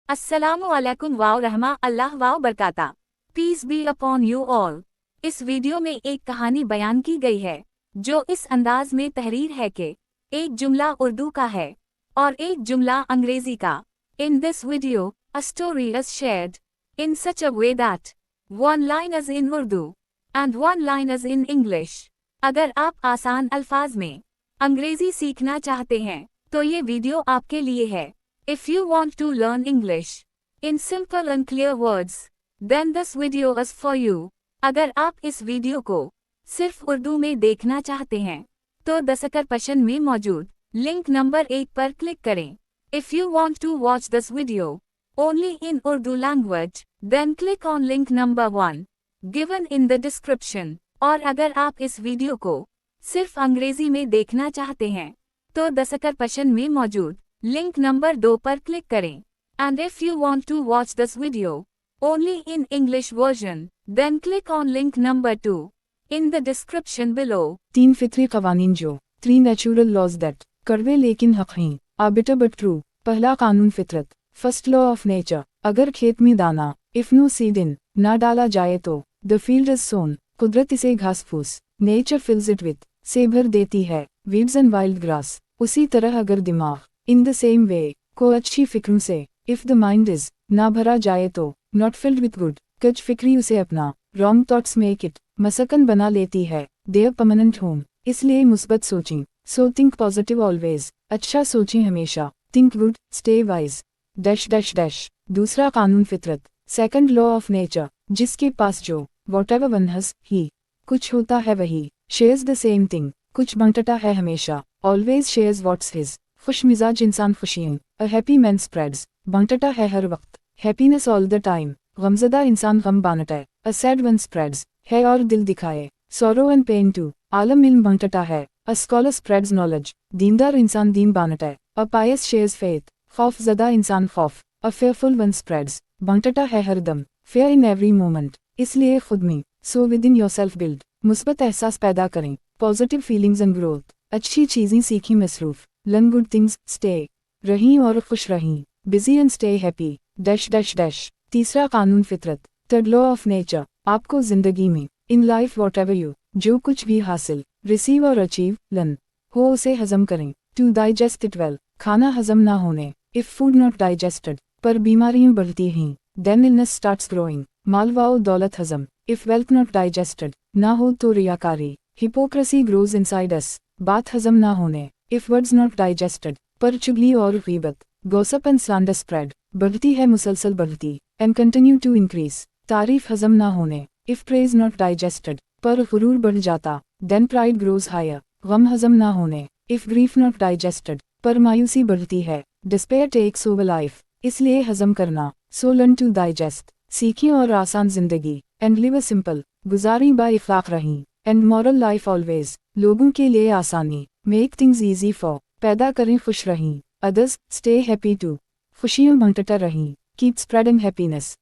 अस्सलामु अलैकुम वाव रहमा अल्लाह वाव बरकाता। Peace be upon you all. इस वीडियो में एक कहानी बयान की गई है जो इस अंदाज में तहरीर है कि एक जुमला उर्दू का है और एक जुमला अंग्रेजी का। In this video a story is shared in such a way that one line is in Urdu and one line is in English. अगर आप आसान अल्फाज में अंग्रेजी सीखना चाहते हैं तो ये वीडियो आपके लिए है। If you want to learn English in simple and clear words, then this video is for you. अगर आप इस वीडियो को सिर्फ उर्दू में देखना चाहते हैं तो डिस्क्रिप्शन में मौजूद लिंक नंबर 1 पर क्लिक करें। If you want to watch this video only in Urdu language, then click on link number 1 given in the description. और अगर आप इस वीडियो को सिर्फ अंग्रेजी में देखना चाहते हैं तो डिस्क्रिप्शन में मौजूद लिंक नंबर 2 पर क्लिक करें। And if you want to watch this video only in English version, then click on link number 2 in the description below. 3 फितरी कवानीन जो 3 नेचुरल लॉज दैट कड़वे लेकिन हक हैं, are bitter but true। पहला कानून फितरत, फर्स्ट लॉ ऑफ नेचर। अगर खेत में दाना इफ नो सीड इन ना डाला जाए तो द फील्ड इज सोन। कुदरत इसे घास फूस नेचर फिल्स इट विथ से भर देती है वीड्स एंड वाइल्ड ग्रास। उसी तरह अगर दिमाग इन द सेम वे को अच्छी फिक्रों से इफ द माइंड इज ना भरा जाए तो नॉट फिल्ड विथ गुड कुछ फिक्री उसे अपना रॉन्ग थॉट्स मेक इट मसकन बना लेती है देयर परमानेंट होम। इसलिए मुस्बत सोचें, सो थिंक पॉजिटिव ऑलवेज। अच्छा सोचें हमेशा, think good stay wise dash dash dash. दूसरा कानून फितरत, सेकंड लॉ ऑफ नेचर। जिसके पास जो what ever one has he कुछ होता है वही शेयर्स द सेम थिंग कुछ बंटता है हमेशा ऑलवेज शेयर्स व्हाट्स हिज। खुश मिजाज इंसान खुशियाँ अ हैप्पी मैन स्प्रेड्स बंटता है हर वक्त हैप्पीनेस ऑल द टाइम। गमजदा इंसान गम बांटता है अ सैड वन स्प्रेड्स है और दिल दिखाए सॉरो एंड पेन टू। आलम इल्म बंटता है अ स्कॉलर स्प्रेड्स नॉलेज दीनदार इंसान दीन बांटता है अ पायस शेयर्स फेथ। खौफ ज़दा इंसान खौफ अ फेयरफुल वन स्प्रेड्स बंटता है हर दम फेयर इन एवरी मोमेंट। इसलिए खुद में so within yourself build मुस्बत एहसास पैदा करें पॉजिटिव फीलिंग्स एंड ग्रोथ। अच्छी चीज़ें सीखी मसरूफ लर्न गुड थिंग्स स्टे रहीं और खुश रहीं busy and stay happy dash dash dash. तीसरा कानून फितरत, थर्ड लॉ ऑफ नेचर। आपको जिंदगी में in life what ever you जो कुछ भी हासिल रिसीव और अचीव लन हो उसे हजम करें टू डाइजेस्ट इट वेल। खाना हजम ना होने इफ फूड नॉट डाइजेस्टेड पर बीमारियां बढ़ती हैं देन इलनेस स्टार्ट्स ग्रोइंग। माल वाओ दौलत हजम इफ वेल्थ नॉट डाइजेस्टेड ना हो तो रियाकारी हिपोक्रेसी ग्रोज इनसाइड अस। बात हजम ना होने इफ वर्ड्स नॉट डाइजेस्टेड पर चुगली और गीबत गॉसिप एंड स्लैंडर स्प्रेड बढ़ती है मुसलसल बढ़ती एंड कंटिन्यू टू इंक्रीज। तारीफ हजम ना होने इफ प्रेज नॉट डाइजेस्टेड पर गुरूर बढ़ जाता देन प्राइड ग्रोज हायर। गम हजम ना होने इफ ग्रीफ नॉट डाइजेस्टेड पर मायूसी बढ़ती है डिस्पेयर टेक्स ओवर लाइफ। इसलिए हजम करना सो लर्न टू डाइजेस्ट। सीखें और आसान जिंदगी एंड लिव अ सिंपल गुजारी बाय इखलाक रहीं एंड मॉरल लाइफ ऑलवेज। लोगों के लिए आसानी मेक थिंग्स ईजी फॉर पैदा करें खुश रहीं अदर्स स्टे हैप्पी टू खुशियाँ बंटता रहीं कीप स्प्रेडिंग हैप्पीनेस।